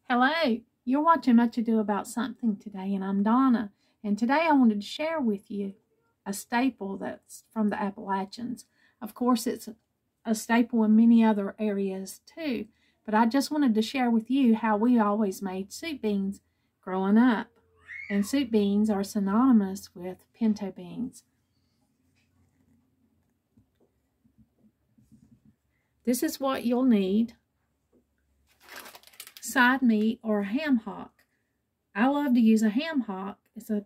Hello, you're watching Much Ado About Something today, and I'm Donna. And today I wanted to share with you a staple that's from the Appalachians. Of course, it's a staple in many other areas too, but I just wanted to share with you how we always made soup beans growing up. And soup beans are synonymous with pinto beans. This is what you'll need: side meat or a ham hock. I love to use a ham hock. It's a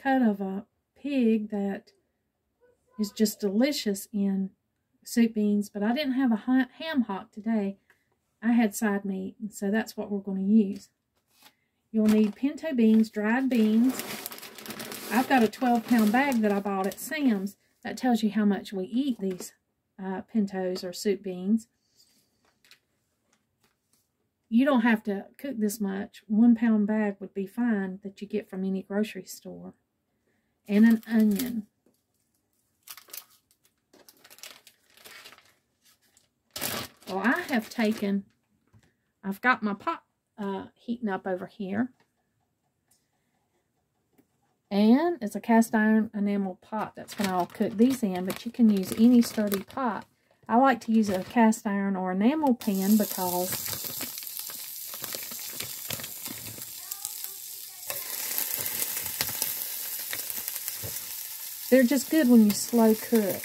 cut of a pig that is just delicious in soup beans, but I didn't have a ham hock today. I had side meat, and so that's what we're going to use. You'll need pinto beans, dried beans. I've got a 12-pound bag that I bought at Sam's. That tells you how much we eat these pintos or soup beans. You don't have to cook this much. 1-pound bag would be fine that you get from any grocery store. And an onion. Well, I've got my pot heating up over here. And it's a cast iron enamel pot. That's what I'll cook these in, but you can use any sturdy pot. I like to use a cast iron or enamel pan because they're just good when you slow cook.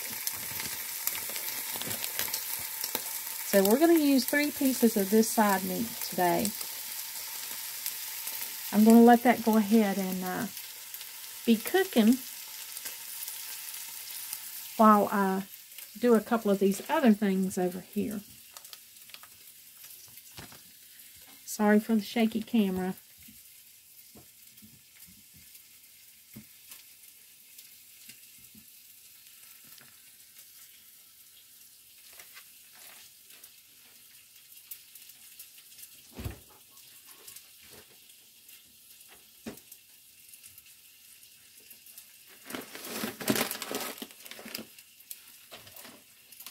So we're going to use 3 pieces of this side meat today. I'm going to let that go ahead and be cooking while I do a couple of these other things over here. Sorry for the shaky camera.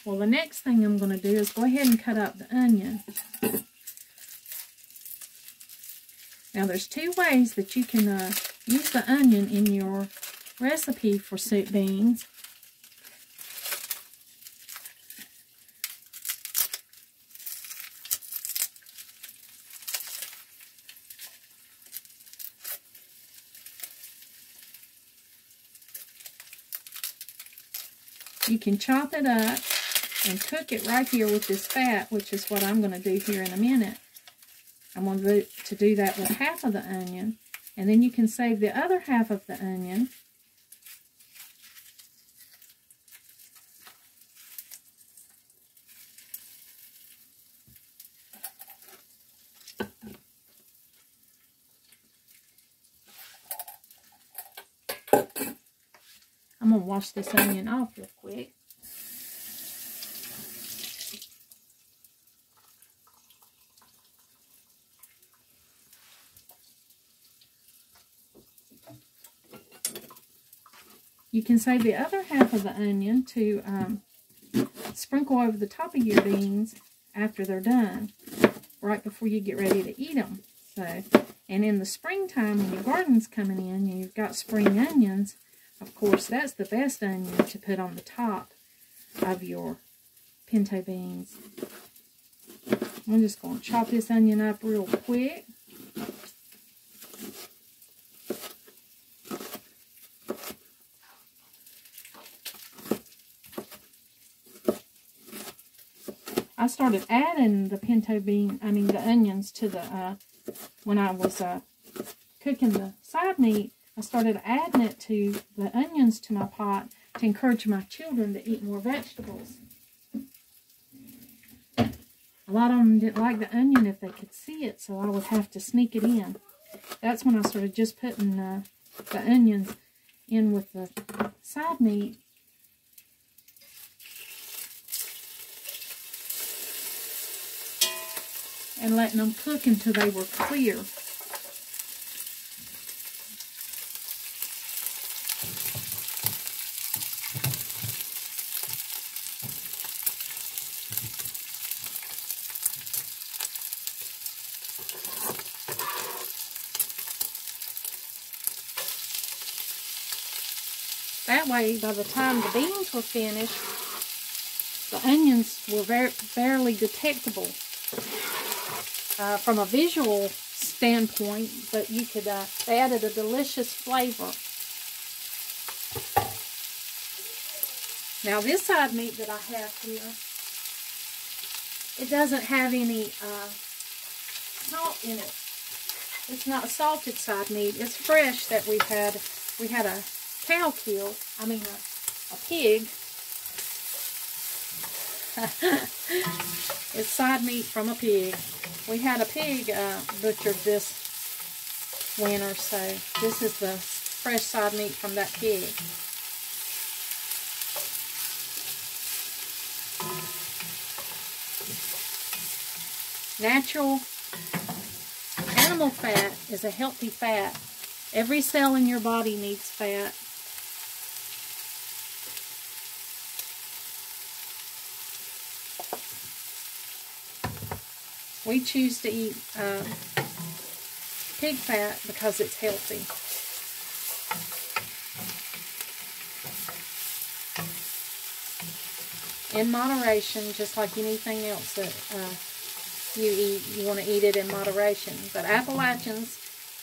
Well, the next thing I'm going to do is go ahead and cut up the onion. Now, there's 2 ways that you can use the onion in your recipe for soup beans. You can chop it up and cook it right here with this fat, which is what I'm going to do here in a minute. I'm going to do that with half of the onion, and then you can save the other half of the onion. I'm going to wash this onion off real quick. You can save the other half of the onion to sprinkle over the top of your beans after they're done, right before you get ready to eat them. So, and in the springtime when your garden's coming in, you've got spring onions. Of course, that's the best onion to put on the top of your pinto beans. I'm just going to chop this onion up real quick. I started adding the onions to the, when I was cooking the side meat, I started adding it to the onions to my pot to encourage my children to eat more vegetables. A lot of them didn't like the onion if they could see it, so I would have to sneak it in. That's when I started just putting the onions in with the side meat. And letting them cook until they were clear. That way, by the time the beans were finished, the onions were barely detectable from a visual standpoint, but you could, they added a delicious flavor. Now this side meat that I have here, it doesn't have any salt in it. It's not salted side meat. It's fresh that we had a cow kill, I mean a pig. It's side meat from a pig. We had a pig butchered this winter, so this is the fresh side meat from that pig. Natural animal fat is a healthy fat. Every cell in your body needs fat. We choose to eat pig fat because it's healthy. In moderation, just like anything else that you eat, you want to eat it in moderation. But Appalachians,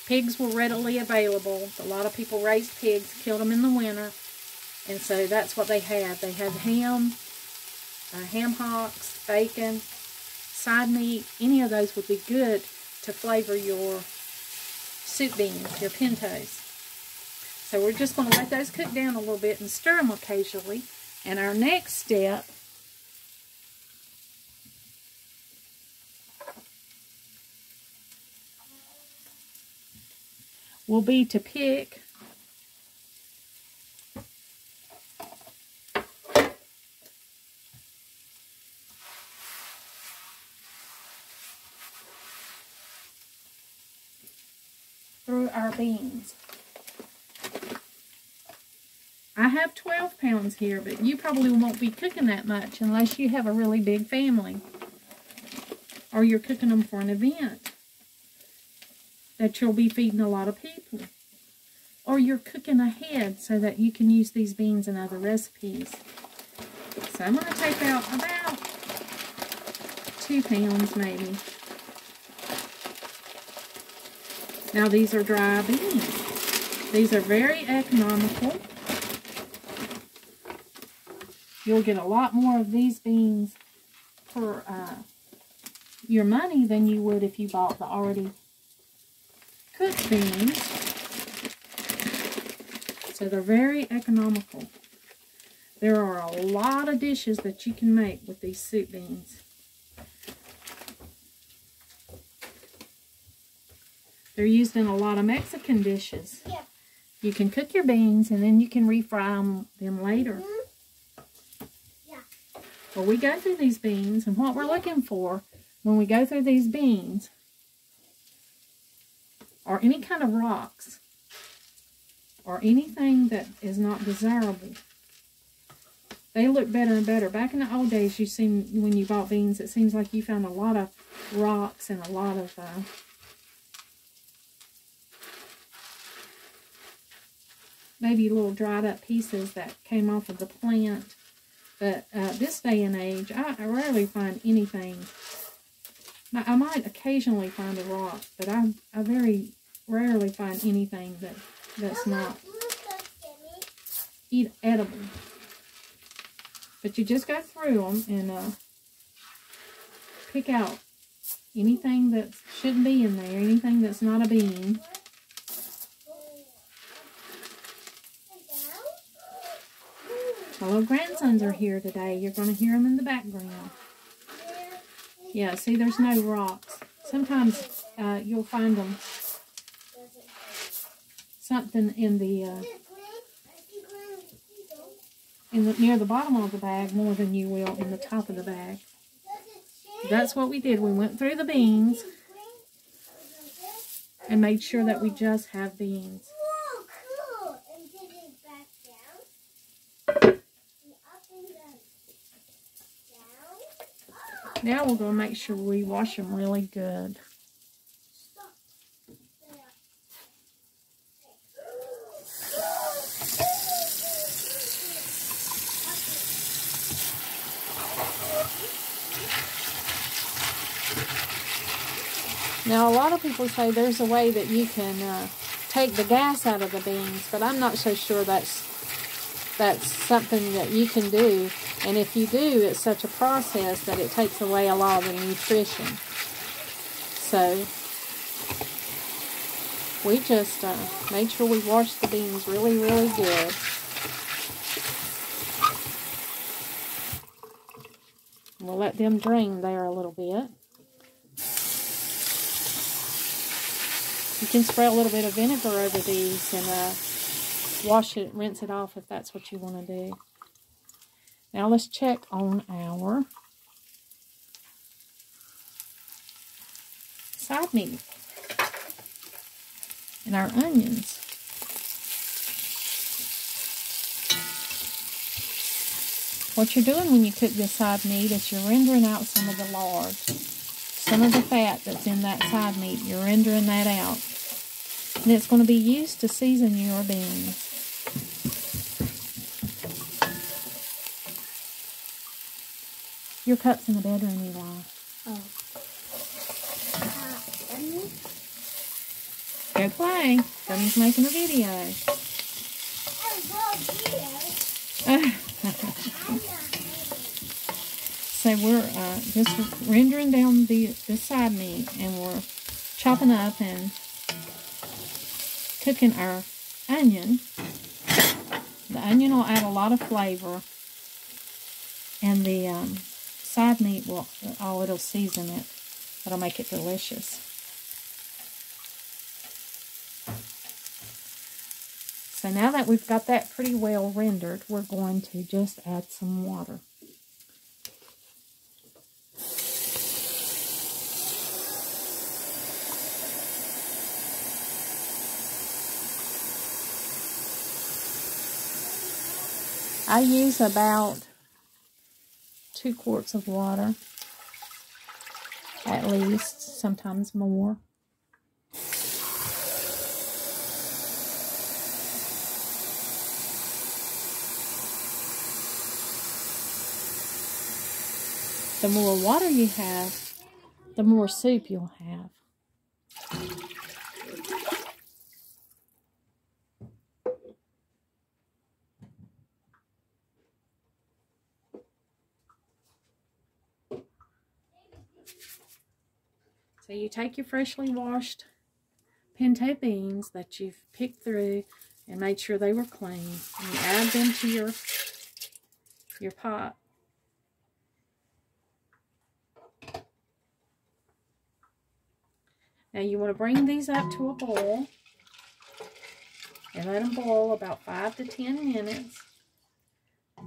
pigs were readily available. A lot of people raised pigs, killed them in the winter, and so that's what they had. They had ham, ham hocks, bacon, side meat. Any of those would be good to flavor your soup beans, your pintos. So we're just going to let those cook down a little bit and stir them occasionally. And our next step will be to pick through our beans. I have 12 pounds here, but you probably won't be cooking that much unless you have a really big family or you're cooking them for an event that you'll be feeding a lot of people, or you're cooking ahead so that you can use these beans in other recipes. So I'm going to take out about 2 pounds maybe. Now these are dry beans. These are very economical. You'll get a lot more of these beans for your money than you would if you bought the already cooked beans. So they're very economical. There are a lot of dishes that you can make with these soup beans. They're used in a lot of Mexican dishes. Yeah. You can cook your beans and then you can refry them later. Yeah. Well, we go through these beans, and what we're looking for when we go through these beans are any kind of rocks or anything that is not desirable. They look better and better. Back in the old days, you seen when you bought beans, it seems like you found a lot of rocks and a lot of maybe little dried up pieces that came off of the plant. But this day and age, I rarely find anything. I might occasionally find a rock, but I very rarely find anything that's not edible. But you just go through them and pick out anything that shouldn't be in there, anything that's not a bean. My little grandsons are here today. You're going to hear them in the background. Yeah, see, there's no rocks. Sometimes you'll find them something in the near the bottom of the bag more than you will in the top of the bag. That's what we did. We went through the beans and made sure that we just have beans. Now we're going to make sure we wash them really good. Now, a lot of people say there's a way that you can take the gas out of the beans, but I'm not so sure that's something that you can do. And if you do, it's such a process that it takes away a lot of the nutrition. So we just made sure we washed the beans really, really good. We'll let them drain there a little bit. You can spray a little bit of vinegar over these and wash it, rinse it off if that's what you want to do. Now let's check on our side meat and our onions. What you're doing when you cook this side meat is you're rendering out some of the lard. Some of the fat that's in that side meat, you're rendering that out. And it's going to be used to season your beans. Your cup's in the bedroom, Eli. Oh. Go play. Daddy's making a video. So we're just rendering down the side meat, and we're chopping up and cooking our onion. The onion will add a lot of flavor, and the side meat it'll season it. It'll make it delicious. So now that we've got that pretty well rendered, we're going to just add some water. I use about 2 quarts of water, at least, sometimes more. The more water you have, the more soup you'll have. So you take your freshly washed pinto beans that you've picked through and made sure they were clean, and you add them to your pot. Now you want to bring these up to a boil and let them boil about 5 to 10 minutes,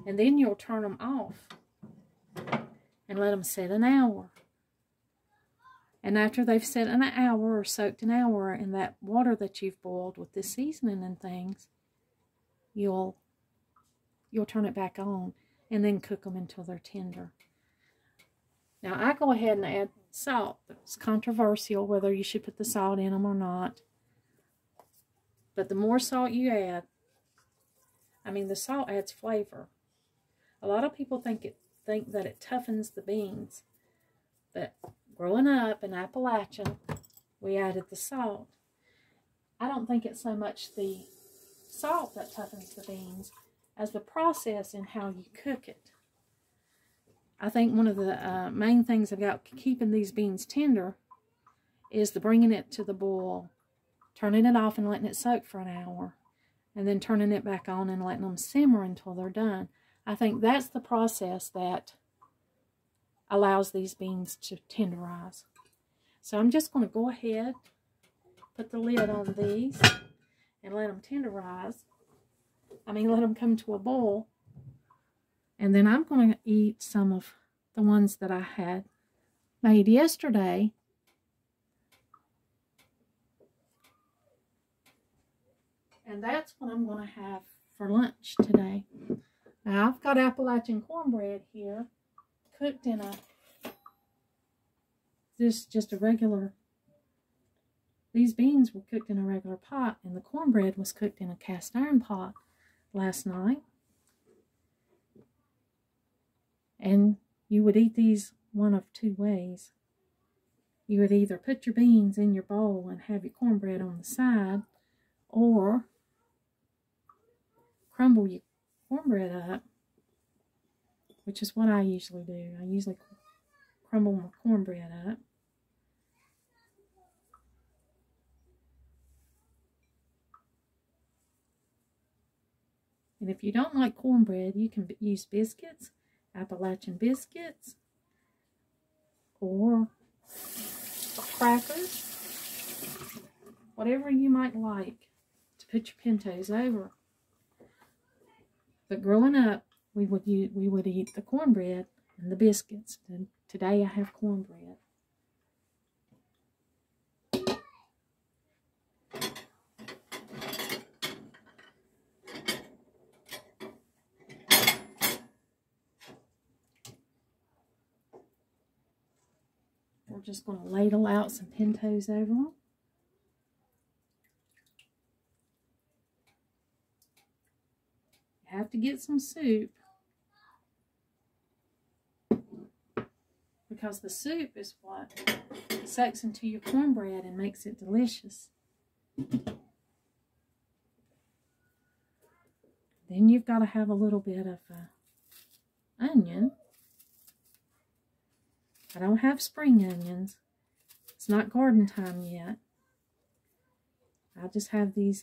and then you'll turn them off and let them sit an hour. And after they've set an hour or soaked an hour in that water that you've boiled with the seasoning and things, you'll turn it back on and then cook them until they're tender. Now I go ahead and add salt. It's controversial whether you should put the salt in them or not. But the more salt you add, the salt adds flavor. A lot of people think that it toughens the beans. But growing up in Appalachian, we added the salt. I don't think it's so much the salt that toughens the beans as the process in how you cook it. I think one of the main things about keeping these beans tender is the bringing it to the boil, turning it off and letting it soak for an hour, and then turning it back on and letting them simmer until they're done. I think that's the process that allows these beans to tenderize. So I'm just going to go ahead, put the lid on these, and let them tenderize. Let them come to a boil. And then I'm going to eat some of the ones that I had made yesterday. And that's what I'm going to have for lunch today. Now I've got Appalachian cornbread here, cooked in just a regular, these beans were cooked in a regular pot, and the cornbread was cooked in a cast iron pot last night. And you would eat these one of 2 ways. you would either put your beans in your bowl and have your cornbread on the side, or crumble your cornbread up, which is what I usually do. I usually crumble my cornbread up. And if you don't like cornbread, you can use biscuits, Appalachian biscuits, or crackers, whatever you might like to put your pintos over. But growing up, we would eat the cornbread and the biscuits. And today I have cornbread. We're just going to ladle out some pintos over them. You have to get some soup, because the soup is what soaks into your cornbread and makes it delicious. Then you've got to have a little bit of onion. I don't have spring onions. It's not garden time yet. I just have these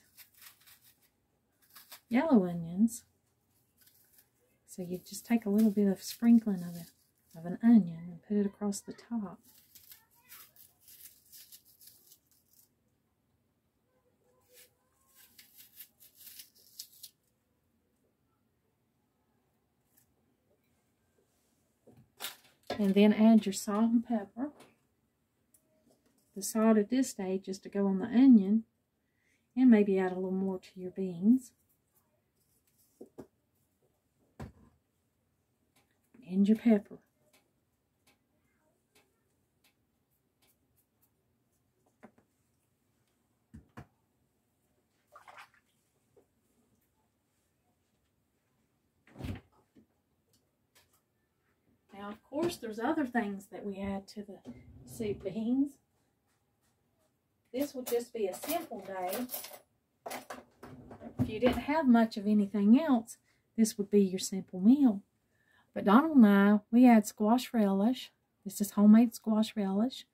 yellow onions. So you just take a little bit of sprinkling of an onion and put it across the top. And then add your salt and pepper. The salt at this stage is to go on the onion, and maybe add a little more to your beans. And your pepper. Now, of course, there's other things that we add to the soup beans. This would just be a simple day. If you didn't have much of anything else, this would be your simple meal. But Donald and I, we add squash relish. This is homemade squash relish.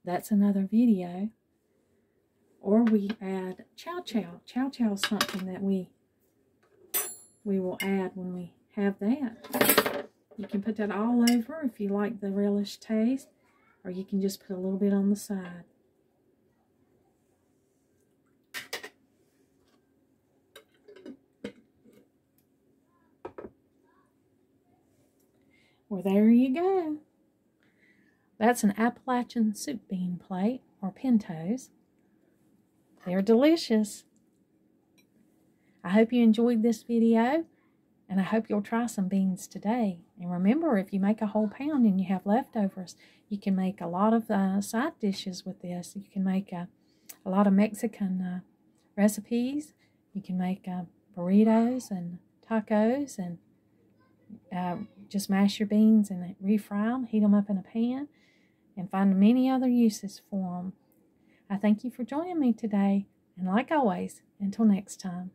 That's another video. Or we add chow chow. Chow chow is something that we will add when we have that. You can put that all over if you like the relish taste, or you can just put a little bit on the side. Well, there you go. That's an Appalachian soup bean plate, or pintos. They're delicious. I hope you enjoyed this video, and I hope you'll try some beans today. And remember, if you make a whole pound and you have leftovers, you can make a lot of side dishes with this. You can make a lot of Mexican recipes. You can make burritos and tacos, and just mash your beans and refry them, heat them up in a pan, and find many other uses for them. I thank you for joining me today, and like always, until next time.